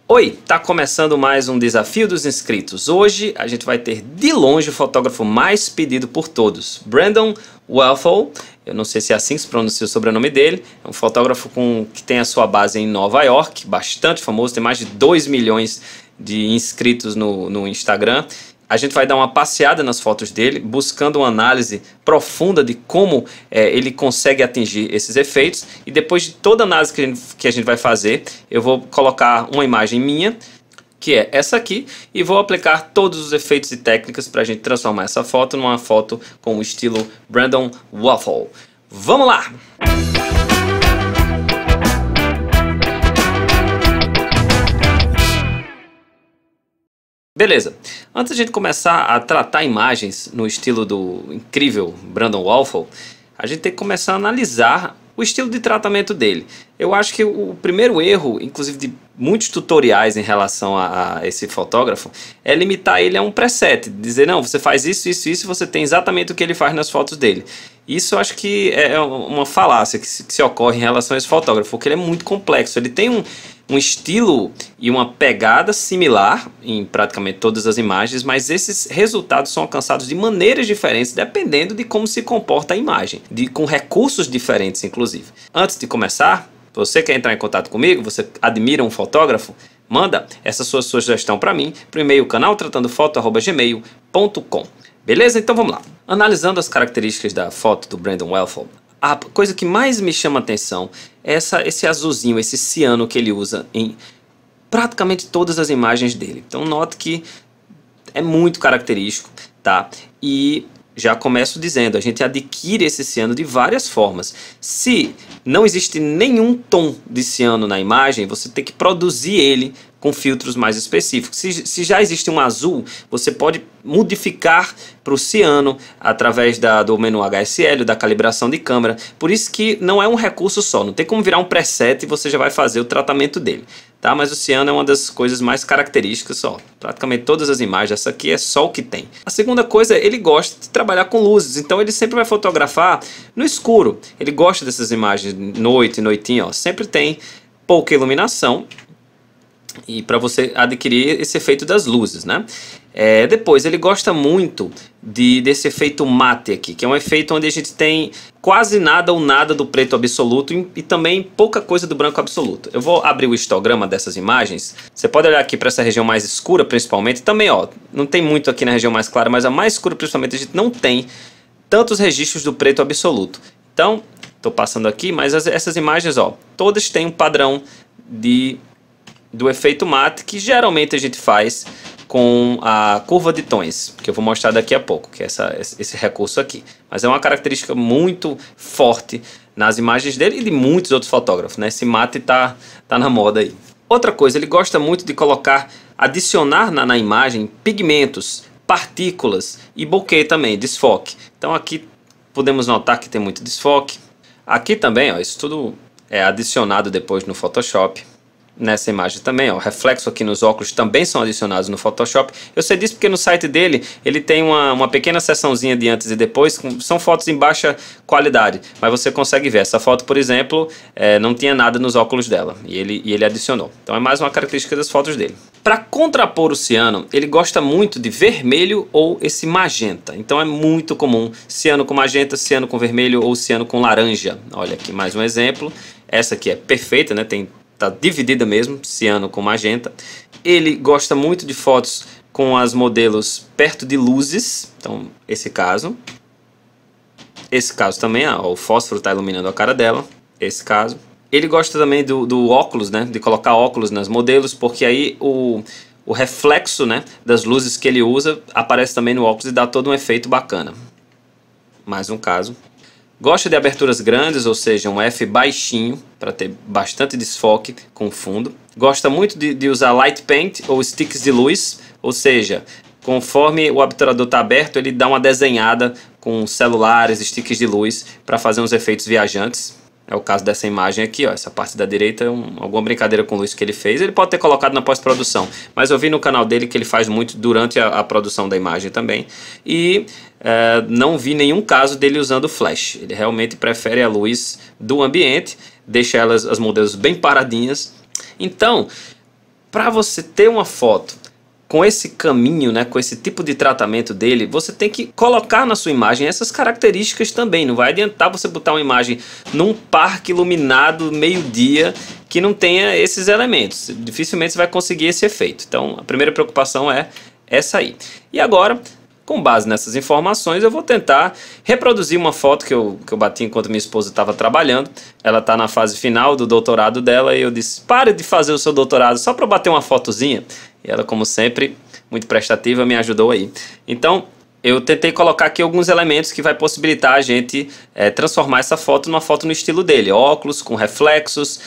Oi, tá começando mais um Desafio dos Inscritos. Hoje a gente vai ter de longe o fotógrafo mais pedido por todos, Brandon Walthall. Eu não sei se é assim que se pronuncia o sobrenome dele. É um fotógrafo que tem a sua base em Nova York, bastante famoso, tem mais de 2 milhões de inscritos no Instagram. A gente vai dar uma passeada nas fotos dele, buscando uma análise profunda de como ele consegue atingir esses efeitos. E depois de toda a análise que a gente vai fazer, eu vou colocar uma imagem minha, que é essa aqui, e vou aplicar todos os efeitos e técnicas para a gente transformar essa foto numa foto com o estilo Brandon Walthall. Vamos lá! Beleza, antes de a gente começar a tratar imagens no estilo do incrível Brandon Walthall, a gente tem que começar a analisar o estilo de tratamento dele. Eu acho que o primeiro erro, inclusive de muitos tutoriais em relação a esse fotógrafo, é limitar ele a um preset, dizer não, você faz isso, isso, isso, e você tem exatamente o que ele faz nas fotos dele. Isso eu acho que é uma falácia que se ocorre em relação a esse fotógrafo, porque ele é muito complexo, ele tem um estilo e uma pegada similar em praticamente todas as imagens, mas esses resultados são alcançados de maneiras diferentes dependendo de como se comporta a imagem, com recursos diferentes inclusive. Antes de começar, você quer entrar em contato comigo, você admira um fotógrafo, manda essa sua sugestão para mim, para o e-mail canaltratandofoto@gmail.com. Beleza? Então vamos lá. Analisando as características da foto do Brandon Walthall, a coisa que mais me chama a atenção é esse azulzinho, esse ciano que ele usa em praticamente todas as imagens dele. Então note que é muito característico, tá? E já começo dizendo, a gente adquire esse ciano de várias formas. Se não existe nenhum tom de ciano na imagem, você tem que produzir ele com filtros mais específicos. Se já existe um azul, você pode modificar para o ciano através do menu HSL, da calibração de câmera. Por isso que não é um recurso só, não tem como virar um preset e você já vai fazer o tratamento dele. Tá? Mas o ciano é uma das coisas mais características, ó. Praticamente todas as imagens, essa aqui é só o que tem. A segunda coisa, ele gosta de trabalhar com luzes, então ele sempre vai fotografar no escuro. Ele gosta dessas imagens noite, noitinha, ó. Sempre tem pouca iluminação e para você adquirir esse efeito das luzes, né? Depois, ele gosta muito desse efeito mate aqui, que é um efeito onde a gente tem quase nada ou nada do preto absoluto e também pouca coisa do branco absoluto. Eu vou abrir o histograma dessas imagens. Você pode olhar aqui para essa região mais escura, principalmente. Também, ó, não tem muito aqui na região mais clara, mas a mais escura, principalmente, a gente não tem tantos registros do preto absoluto. Então, estou passando aqui, mas essas imagens, ó, todas têm um padrão do efeito mate que geralmente a gente faz com a curva de tons, que eu vou mostrar daqui a pouco, que é esse recurso aqui. Mas é uma característica muito forte nas imagens dele e de muitos outros fotógrafos, né? Esse mate tá na moda aí. Outra coisa, ele gosta muito de adicionar na imagem pigmentos, partículas e bokeh também, desfoque. Então aqui podemos notar que tem muito desfoque. Aqui também, ó, isso tudo é adicionado depois no Photoshop. Nessa imagem também, ó, reflexo aqui nos óculos também são adicionados no Photoshop. Eu sei disso porque no site dele ele tem uma pequena seçãozinha de antes e depois, são fotos em baixa qualidade, mas você consegue ver. Essa foto, por exemplo, não tinha nada nos óculos dela e ele adicionou. Então é mais uma característica das fotos dele. Para contrapor o ciano, ele gosta muito de vermelho ou esse magenta. Então é muito comum ciano com magenta, ciano com vermelho ou ciano com laranja. Olha aqui mais um exemplo. Essa aqui é perfeita, né? Tá dividida mesmo, ciano com magenta. Ele gosta muito de fotos com as modelos perto de luzes. Então, esse caso também, ó, o fósforo está iluminando a cara dela. Esse caso. Ele gosta também do óculos, né? De colocar óculos nas modelos, porque aí o reflexo, né, das luzes que ele usa aparece também no óculos e dá todo um efeito bacana. Mais um caso. Gosta de aberturas grandes, ou seja, um F baixinho, para ter bastante desfoque com o fundo. Gosta muito de usar light paint ou sticks de luz, ou seja, conforme o obturador está aberto, ele dá uma desenhada com celulares, sticks de luz, para fazer uns efeitos viajantes. É o caso dessa imagem aqui, ó, essa parte da direita, alguma brincadeira com luz que ele fez. Ele pode ter colocado na pós-produção, mas eu vi no canal dele que ele faz muito durante a produção da imagem também. E não vi nenhum caso dele usando flash. Ele realmente prefere a luz do ambiente, deixa as modelos bem paradinhas. Então, para você ter uma foto com esse caminho, né, com esse tipo de tratamento dele, você tem que colocar na sua imagem essas características também. Não vai adiantar você botar uma imagem num parque iluminado meio-dia que não tenha esses elementos. Dificilmente você vai conseguir esse efeito. Então a primeira preocupação é essa aí. E agora, com base nessas informações, eu vou tentar reproduzir uma foto que eu bati enquanto minha esposa estava trabalhando. Ela está na fase final do doutorado dela e eu disse, pare de fazer o seu doutorado só para bater uma fotozinha. E ela, como sempre, muito prestativa, me ajudou aí. Então, eu tentei colocar aqui alguns elementos que vai possibilitar a gente transformar essa foto numa foto no estilo dele. Óculos com reflexos,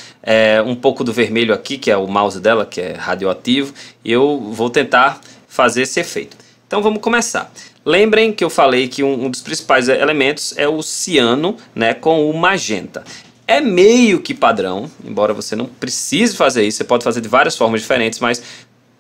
um pouco do vermelho aqui, que é o mouse dela, que é radioativo. E eu vou tentar fazer esse efeito. Então vamos começar. Lembrem que eu falei que um dos principais elementos é o ciano, né, com o magenta. É meio que padrão, embora você não precise fazer isso, você pode fazer de várias formas diferentes, mas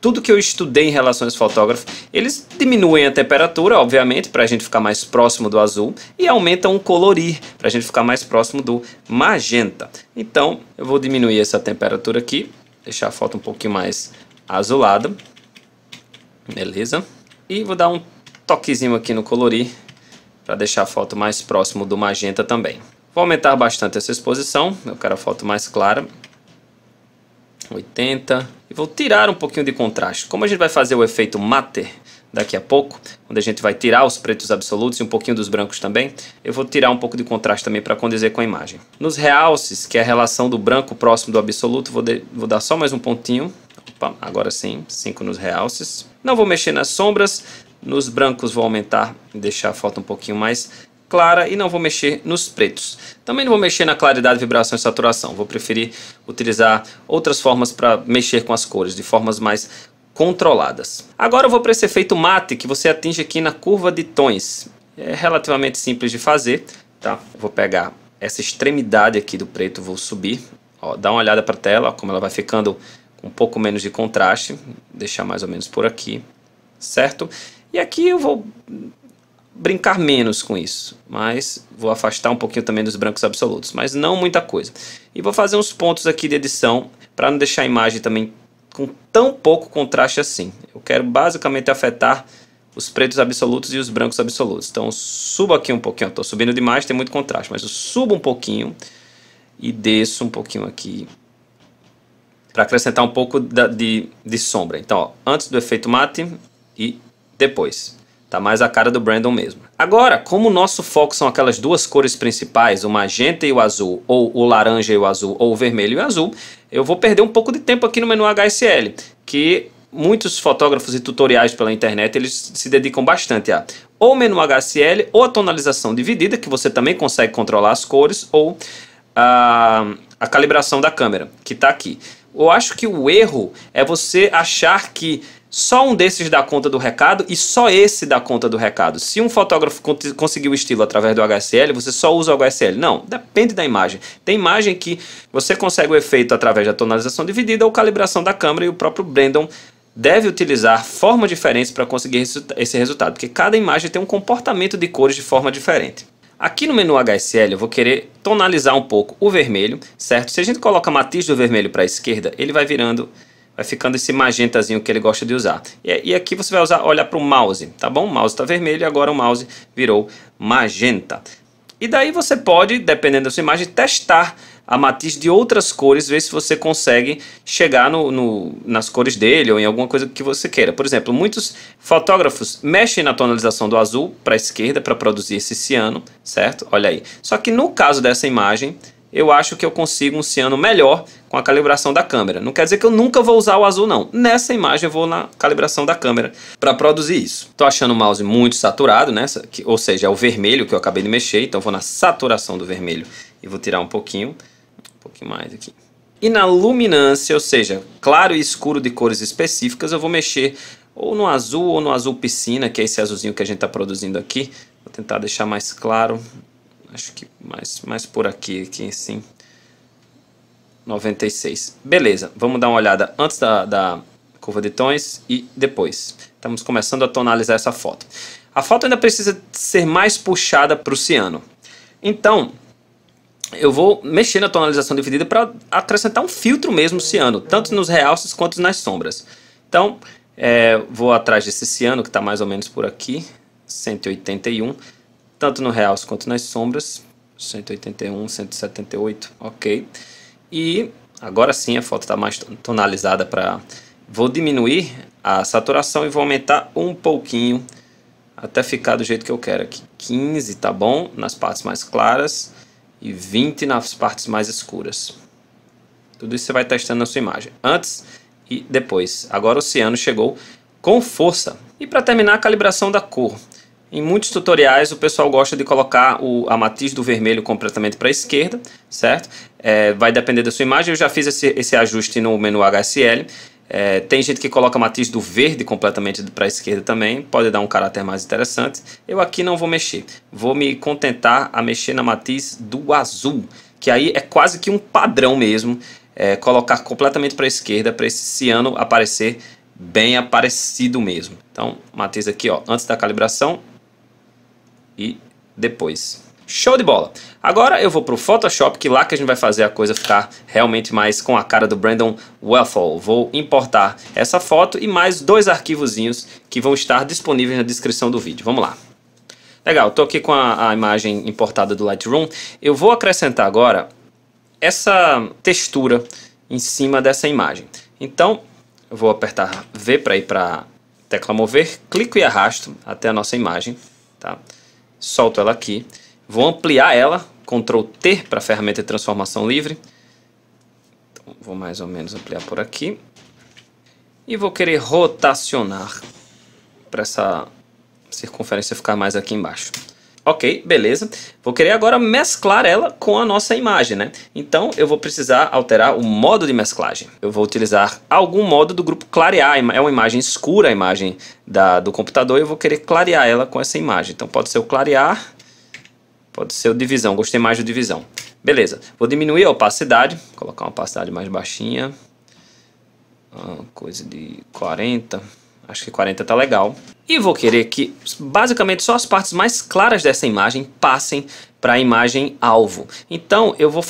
tudo que eu estudei em relação a esse fotógrafo, eles diminuem a temperatura, obviamente, para a gente ficar mais próximo do azul, e aumentam o colorir, para a gente ficar mais próximo do magenta. Então, eu vou diminuir essa temperatura aqui, deixar a foto um pouquinho mais azulada. Beleza? E vou dar um toquezinho aqui no colorir, para deixar a foto mais próximo do magenta também. Vou aumentar bastante essa exposição, eu quero a foto mais clara. 80. E vou tirar um pouquinho de contraste. Como a gente vai fazer o efeito mate daqui a pouco, onde a gente vai tirar os pretos absolutos e um pouquinho dos brancos também, eu vou tirar um pouco de contraste também para condizer com a imagem. Nos realces, que é a relação do branco próximo do absoluto, vou dar só mais um pontinho. Opa, agora sim, 5 nos realces. Não vou mexer nas sombras, nos brancos vou aumentar e deixar a foto um pouquinho mais clara e não vou mexer nos pretos. Também não vou mexer na claridade, vibração e saturação. Vou preferir utilizar outras formas para mexer com as cores, de formas mais controladas. Agora eu vou para esse efeito mate que você atinge aqui na curva de tons. É relativamente simples de fazer, tá? Eu vou pegar essa extremidade aqui do preto, vou subir. Ó, dá uma olhada para a tela, ó, como ela vai ficando com um pouco menos de contraste. Deixar mais ou menos por aqui, certo? E aqui eu vou brincar menos com isso, mas vou afastar um pouquinho também dos brancos absolutos, mas não muita coisa. E vou fazer uns pontos aqui de edição para não deixar a imagem também com tão pouco contraste assim. Eu quero basicamente afetar os pretos absolutos e os brancos absolutos. Então subo aqui um pouquinho, estou subindo demais, tem muito contraste, mas eu subo um pouquinho e desço um pouquinho aqui para acrescentar um pouco de sombra. Então, ó, antes do efeito mate e depois. Tá mais a cara do Brandon mesmo. Agora, como o nosso foco são aquelas duas cores principais, o magenta e o azul, ou o laranja e o azul, ou o vermelho e o azul, eu vou perder um pouco de tempo aqui no menu HSL, que muitos fotógrafos e tutoriais pela internet, eles se dedicam bastante a ou o menu HSL, ou a tonalização dividida, que você também consegue controlar as cores, ou a calibração da câmera, que está aqui. Eu acho que o erro é você achar que só um desses dá conta do recado e só esse dá conta do recado. Se um fotógrafo conseguiu o estilo através do HSL, você só usa o HSL. Não, depende da imagem. Tem imagem que você consegue o efeito através da tonalização dividida ou calibração da câmera, e o próprio Brandon deve utilizar formas diferentes para conseguir esse resultado, porque cada imagem tem um comportamento de cores de forma diferente. Aqui no menu HSL eu vou querer tonalizar um pouco o vermelho, certo? Se a gente coloca matiz do vermelho para a esquerda, ele vai ficando esse magentazinho que ele gosta de usar. E aqui você vai olhar para o mouse, tá bom? O mouse está vermelho e agora o mouse virou magenta. E daí você pode, dependendo da sua imagem, testar a matiz de outras cores, ver se você consegue chegar nas cores dele ou em alguma coisa que você queira. Por exemplo, muitos fotógrafos mexem na tonalização do azul para a esquerda para produzir esse ciano, certo? Olha aí. Só que no caso dessa imagem, eu acho que eu consigo um ciano melhor com a calibração da câmera. Não quer dizer que eu nunca vou usar o azul, não. Nessa imagem eu vou na calibração da câmera para produzir isso. Estou achando o mouse muito saturado, né? Ou seja, é o vermelho que eu acabei de mexer, então vou na saturação do vermelho e vou tirar um pouquinho mais aqui. E na luminância, ou seja, claro e escuro de cores específicas, eu vou mexer ou no azul piscina, que é esse azulzinho que a gente está produzindo aqui. Vou tentar deixar mais claro. Acho que mais por aqui sim. 96. Beleza, vamos dar uma olhada antes da curva de tons e depois. Estamos começando a tonalizar essa foto. A foto ainda precisa ser mais puxada para o ciano. Então, eu vou mexer na tonalização dividida para acrescentar um filtro mesmo ciano, tanto nos realces quanto nas sombras. Então, vou atrás desse ciano que está mais ou menos por aqui, 181, tanto no realce quanto nas sombras, 181, 178, ok. E agora sim a foto está mais tonalizada para... Vou diminuir a saturação e vou aumentar um pouquinho até ficar do jeito que eu quero aqui. 15, tá bom, nas partes mais claras e 20 nas partes mais escuras. Tudo isso você vai testando na sua imagem, antes e depois. Agora o ciano chegou com força. E para terminar, a calibração da cor. Em muitos tutoriais o pessoal gosta de colocar a matiz do vermelho completamente para a esquerda, certo? Vai depender da sua imagem. Eu já fiz esse ajuste no menu HSL. Tem gente que coloca a matiz do verde completamente para a esquerda também, pode dar um caráter mais interessante. Eu aqui não vou mexer, vou me contentar a mexer na matiz do azul, que aí é quase que um padrão mesmo, colocar completamente para a esquerda para esse ciano aparecer bem aparecido mesmo. Então, matiz aqui, ó, antes da calibração e depois. Show de bola! Agora eu vou para o Photoshop, que lá que a gente vai fazer a coisa ficar realmente mais com a cara do Brandon Wellfall. Vou importar essa foto e mais 2 arquivozinhos que vão estar disponíveis na descrição do vídeo. Vamos lá. Legal, estou aqui com a imagem importada do Lightroom. Eu vou acrescentar agora essa textura em cima dessa imagem. Então, eu vou apertar V para ir para a tecla mover, clico e arrasto até a nossa imagem, tá? Solto ela aqui. Vou ampliar ela, Ctrl T para a ferramenta de transformação livre. Então, vou mais ou menos ampliar por aqui. E vou querer rotacionar para essa circunferência ficar mais aqui embaixo. Ok, beleza. Vou querer agora mesclar ela com a nossa imagem, né? Então eu vou precisar alterar o modo de mesclagem. Eu vou utilizar algum modo do grupo clarear. É uma imagem escura, a imagem do computador. E eu vou querer clarear ela com essa imagem. Então pode ser o clarear... Pode ser o divisão, gostei mais do divisão. Beleza, vou diminuir a opacidade, colocar uma opacidade mais baixinha. Coisa de 40, acho que 40 tá legal. E vou querer que basicamente só as partes mais claras dessa imagem passem para a imagem alvo. Então eu vou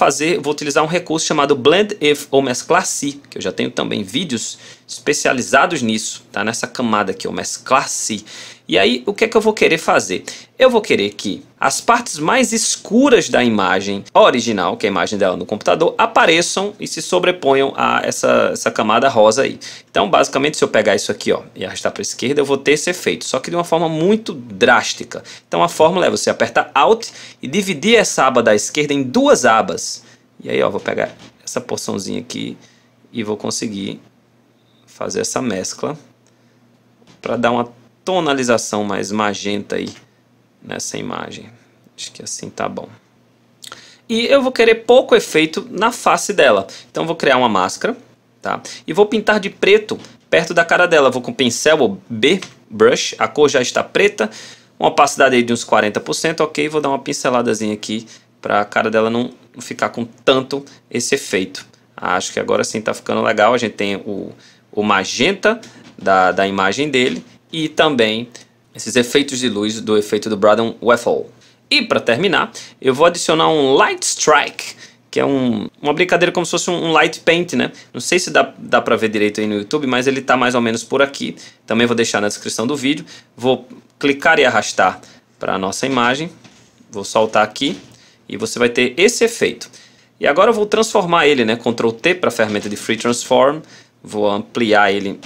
utilizar um recurso chamado Blend If ou Mesclar Se, que eu já tenho também vídeos especializados nisso, tá? Nessa camada aqui, o Mesclar Se. E aí, o que é que eu vou querer fazer? Eu vou querer que as partes mais escuras da imagem original, que é a imagem dela no computador, apareçam e se sobreponham a essa camada rosa aí. Então, basicamente, se eu pegar isso aqui, ó, e arrastar para a esquerda, eu vou ter esse efeito, só que de uma forma muito drástica. Então, a fórmula é você apertar Alt e dividir essa aba da esquerda em 2 abas. E aí, ó, vou pegar essa porçãozinha aqui e vou conseguir fazer essa mescla para dar uma tonalização mais magenta aí nessa imagem. Acho que assim tá bom. E eu vou querer pouco efeito na face dela. Então vou criar uma máscara, tá? E vou pintar de preto perto da cara dela. Vou com o pincel B, brush, a cor já está preta, uma opacidade aí de uns 40%, ok? Vou dar uma pinceladazinha aqui para a cara dela não ficar com tanto esse efeito. Acho que agora sim tá ficando legal. A gente tem o magenta da imagem dele e também esses efeitos de luz do efeito do Brandon Wellfall. E para terminar, eu vou adicionar um Light Strike, que é uma brincadeira como se fosse um Light Paint, né? Não sei se dá para ver direito aí no YouTube, mas ele tá mais ou menos por aqui. Também vou deixar na descrição do vídeo. Vou clicar e arrastar para a nossa imagem. Vou soltar aqui e você vai ter esse efeito. E agora eu vou transformar ele, né? Ctrl T para a ferramenta de Free Transform. Vou ampliar ele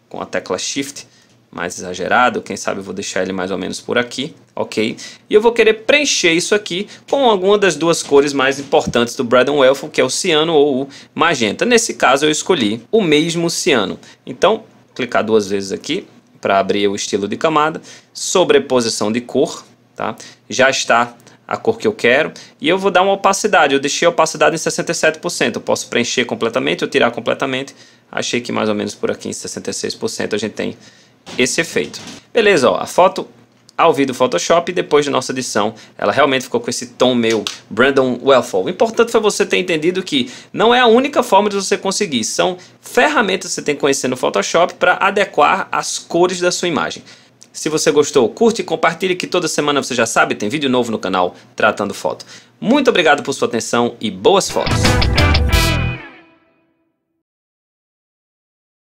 com a tecla Shift, mais exagerado, quem sabe eu vou deixar ele mais ou menos por aqui, ok? E eu vou querer preencher isso aqui com alguma das 2 cores mais importantes do Brandon Wellfall, que é o ciano ou o magenta. Nesse caso eu escolhi o mesmo ciano. Então, clicar 2 vezes aqui para abrir o estilo de camada, sobreposição de cor, tá? Já está a cor que eu quero e eu vou dar uma opacidade. Eu deixei a opacidade em 67%. Eu posso preencher completamente ou tirar completamente. Achei que mais ou menos por aqui em 66% a gente tem esse efeito. Beleza, ó, a foto ao vir do Photoshop e depois de nossa edição, ela realmente ficou com esse tom meio Brandon Wellfall. O importante foi você ter entendido que não é a única forma de você conseguir. São ferramentas que você tem que conhecer no Photoshop para adequar as cores da sua imagem. Se você gostou, curte e compartilhe, que toda semana você já sabe, tem vídeo novo no canal Tratando Foto. Muito obrigado por sua atenção e boas fotos!